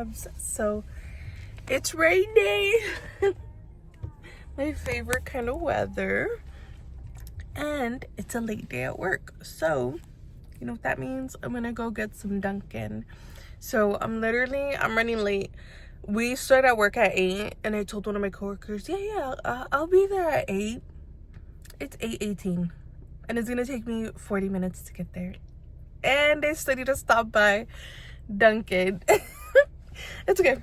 loves. So it's rainy. My favorite kind of weather. And it's a late day at work. So you know what that means? I'm gonna go get some Dunkin. So I'm running late. We start at work at 8 and I told one of my coworkers, I'll be there at 8. It's 8:18 and it's gonna take me 40 minutes to get there. And I still need to stop by Dunkin. It's okay.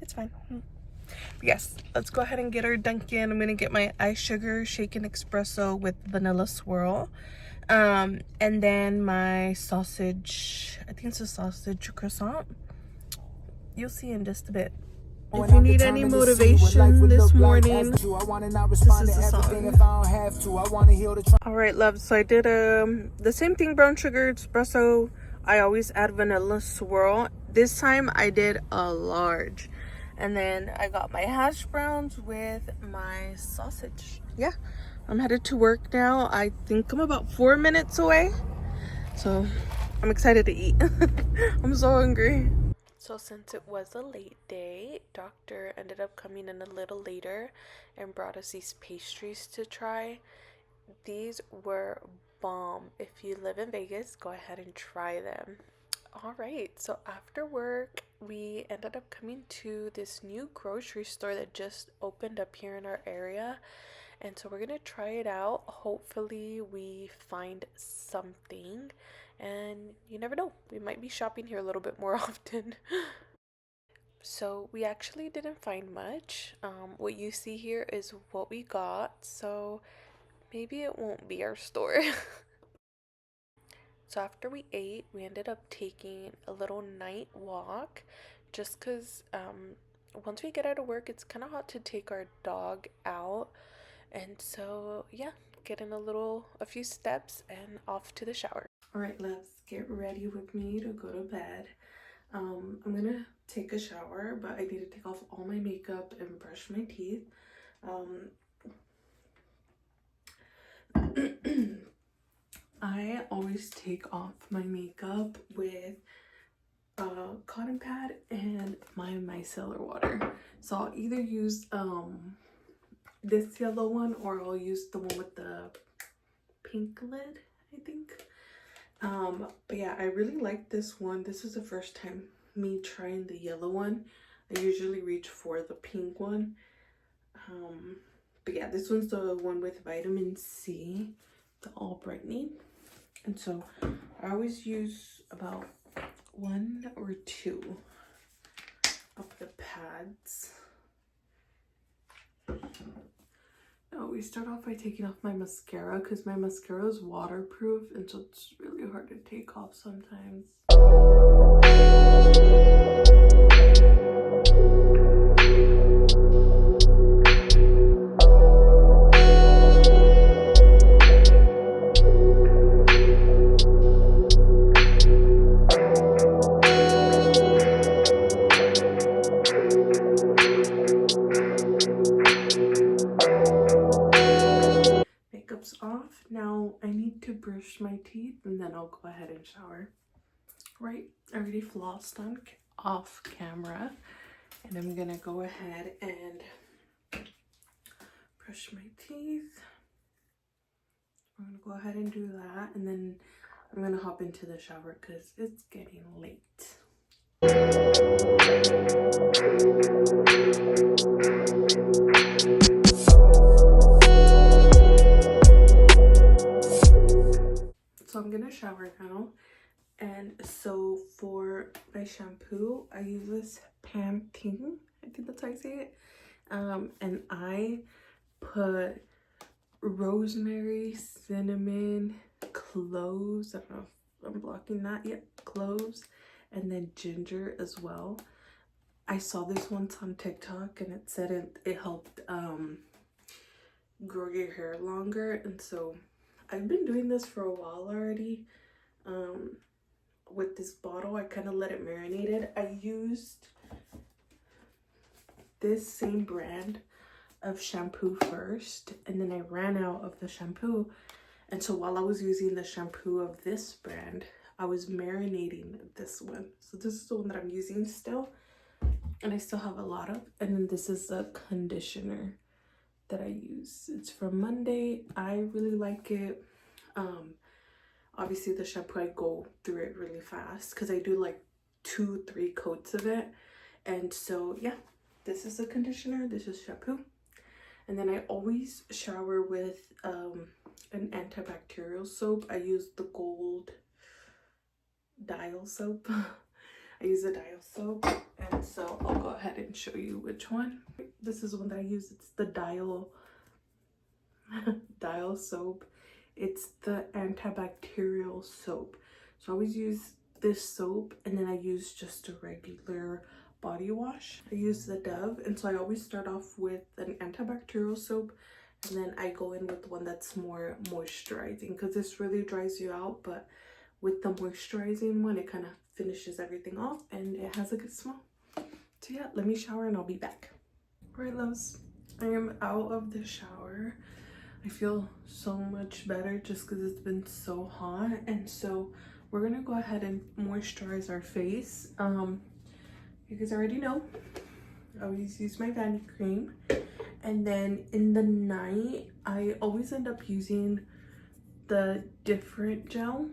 It's fine. Yes, let's go ahead and get our Dunkin. I'm gonna get my ice sugar shaken espresso with vanilla swirl. And then my sausage, I think it's a sausage croissant. You'll see in just a bit. If you need any motivation this morning, this is the song. All right, love. So I did the same thing, brown sugar espresso. I always add vanilla swirl. This time I did a large. And then I got my hash browns with my sausage. Yeah, I'm headed to work now. I think I'm about 4 minutes away. So I'm excited to eat. I'm so hungry. So since it was a late day, doctor ended up coming in a little later and brought us these pastries to try. These were bomb. If you live in Vegas, go ahead and try them. All right, so after work, we ended up coming to this new grocery store that just opened up here in our area. And so we're gonna try it out. Hopefully we find something. And you never know, we might be shopping here a little bit more often. So we actually didn't find much. What you see here is what we got. So maybe it won't be our store. So after we ate, we ended up taking a little night walk just because once we get out of work, it's kind of hot to take our dog out. And so, yeah, getting a few steps and off to the shower. All right, let's get ready with me to go to bed. I'm gonna take a shower, but I need to take off all my makeup and brush my teeth. I always take off my makeup with a cotton pad and my micellar water. So I'll either use this yellow one or I'll use the one with the pink lid, I think. But yeah, I really like this one. This is the first time me trying the yellow one. I usually reach for the pink one. But yeah, this one's the one with vitamin C, the all brightening. And so I always use about 1 or 2 of the pads. No, we start off by taking off my mascara because my mascara is waterproof and so it's really hard to take off sometimes. Makeup's off. Now I need to brush my teeth and then I'll go ahead and shower. Right, I already flossed off camera and I'm gonna go ahead and brush my teeth. I'm gonna go ahead and do that and then I'm gonna hop into the shower because it's getting late. So I'm gonna shower now, and so for my shampoo I use this Pantene, I think that's how I say it, and I put rosemary, cinnamon, cloves, I don't know if I'm blocking that yet, cloves, and then ginger as well. I saw this once on TikTok and it said it helped grow your hair longer, and so I've been doing this for a while already. With this bottle, I kind of let it marinate. I used this same brand of shampoo first, and then I ran out of the shampoo, and so while I was using the shampoo of this brand, I was marinating this one. So this is the one that I'm using still, and I still have a lot of. And then this is the conditioner that I use. It's from Monday. I really like it. Obviously the shampoo, I go through it really fast because I do like 2-3 coats of it. And so yeah, this is the conditioner, this is shampoo. And then I always shower with an antibacterial soap. I use the Gold Dial soap. I use the Dial soap, and so I'll go ahead and show you which one. This is the one that I use. It's the Dial soap. It's the antibacterial soap. So I always use this soap, and then I use just a regular body wash. I use the Dove, and so I always start off with an antibacterial soap, and then I go in with one that's more moisturizing, because this really dries you out, but with the moisturizing one, it kind of finishes everything off, and it has a good smell. So yeah, let me shower and I'll be back. All right, loves, I am out of the shower. I feel so much better just because it's been so hot, and so we're gonna go ahead and moisturize our face. You guys already know I always use my Vanity cream, and then in the night I always end up using the different gel.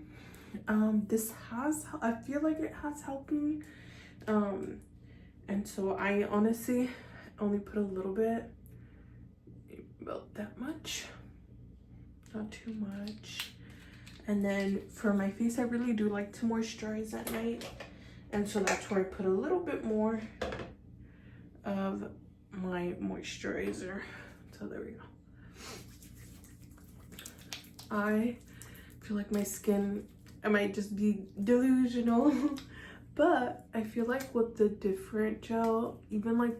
This has, I feel like it has helped me, and so I honestly only put a little bit, about that much, not too much. And then for my face, I really do like to moisturize at night, and so that's where I put a little bit more of my moisturizer. So there we go. I feel like my skin, I might just be delusional, but I feel like with the different gel, even like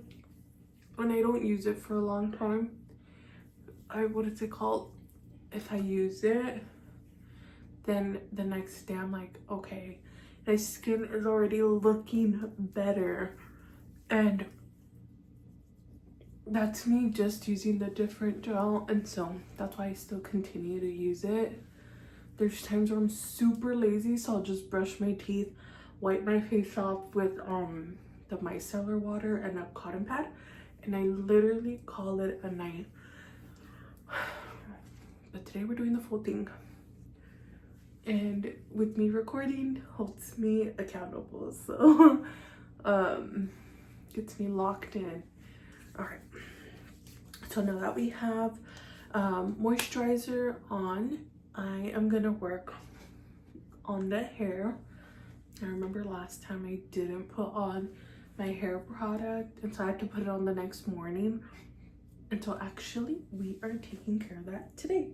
when I don't use it for a long time, what is it called? If I use it, then the next day I'm like, okay, my skin is already looking better. And that's me just using the different gel, and so that's why I still continue to use it. There's times where I'm super lazy, so I'll just brush my teeth, wipe my face off with the micellar water and a cotton pad, and I literally call it a night. But today we're doing the full thing, and with me recording holds me accountable, so gets me locked in. All right, so now that we have moisturizer on, I am gonna work on the hair. I remember last time I didn't put on my hair product, and so I had to put it on the next morning. And so actually we are taking care of that today.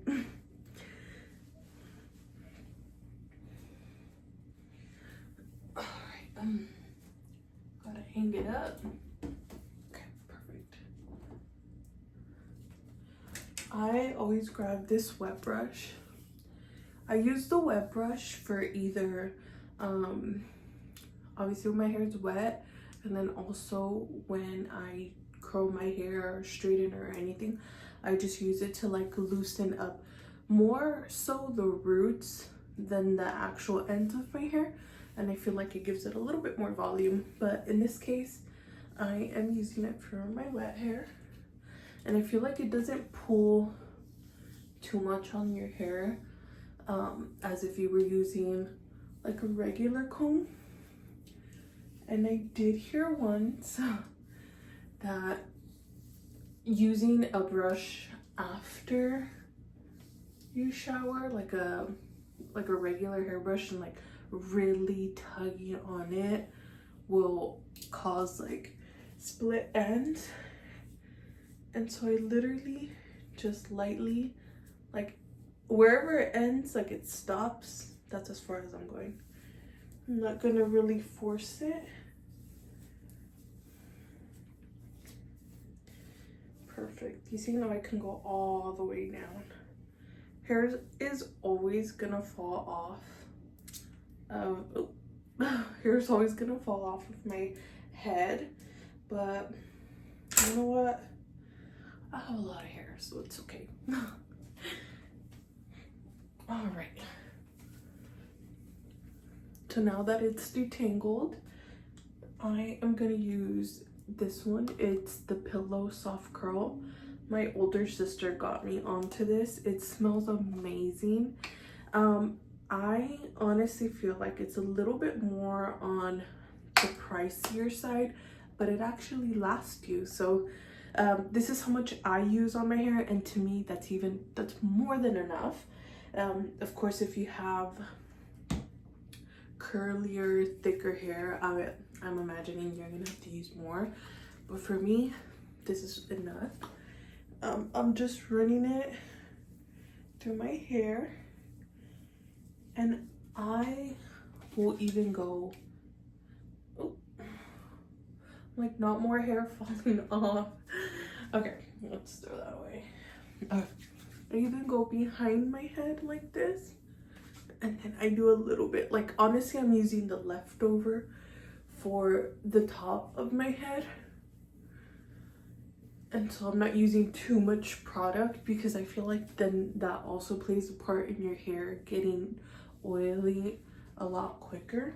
All right, gotta hang it up. Okay, perfect. I always grab this wet brush. I use the wet brush for either, obviously when my hair is wet, and then also when I curl my hair or straighten or anything, I just use it to like loosen up more so the roots than the actual ends of my hair, and I feel like it gives it a little bit more volume. But in this case, I am using it for my wet hair, and I feel like it doesn't pull too much on your hair, as if you were using like a regular comb. And I did hear once that using a brush after you shower, like a regular hairbrush, and like really tugging on it will cause like split ends. And so I literally just lightly, like wherever it ends, like it stops, that's as far as I'm going. I'm not gonna really force it. Perfect. You see, now I can go all the way down. Hair is always gonna fall off. Hair is always gonna fall off of my head, but you know what? I have a lot of hair, so it's okay. All right. So now that it's detangled, I am gonna use this one. It's the Pillow Soft Curl. My older sister got me onto this. It smells amazing. I honestly feel like it's a little bit more on the pricier side, but it actually lasts you. So this is how much I use on my hair, and to me that's more than enough. Of course, if you have curlier, thicker hair, I'm imagining you're gonna have to use more, but for me this is enough. I'm just running it through my hair, and I will even go, oh, like, not more hair falling off. Okay, let's throw that away. I even go behind my head like this, and then I do a little bit, like, honestly I'm using the leftover for the top of my head, and so I'm not using too much product, because I feel like then that also plays a part in your hair getting oily a lot quicker.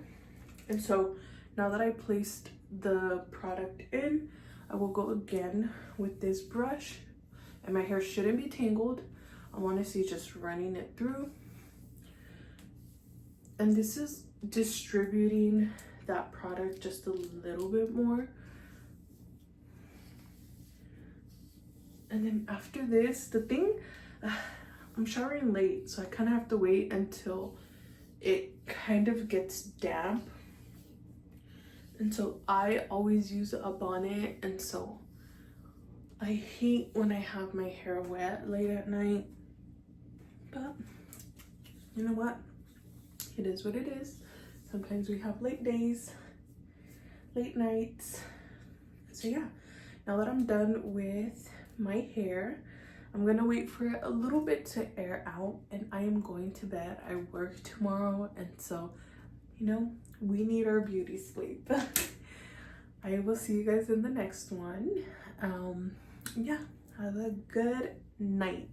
And so now that I placed the product in, I will go again with this brush, and my hair shouldn't be tangled. I'm honestly just running it through, and this is distributing that product just a little bit more. And then after this, the thing, I'm showering late, so I kind of have to wait until it kind of gets damp. And so I always use a bonnet, and so I hate when I have my hair wet late at night. But you know what? It is what it is. Sometimes we have late days, late nights. So yeah, now that I'm done with my hair, I'm gonna wait for it a little bit to air out, and I am going to bed. I work tomorrow, and so, you know, we need our beauty sleep. I will see you guys in the next one. Yeah, have a good night.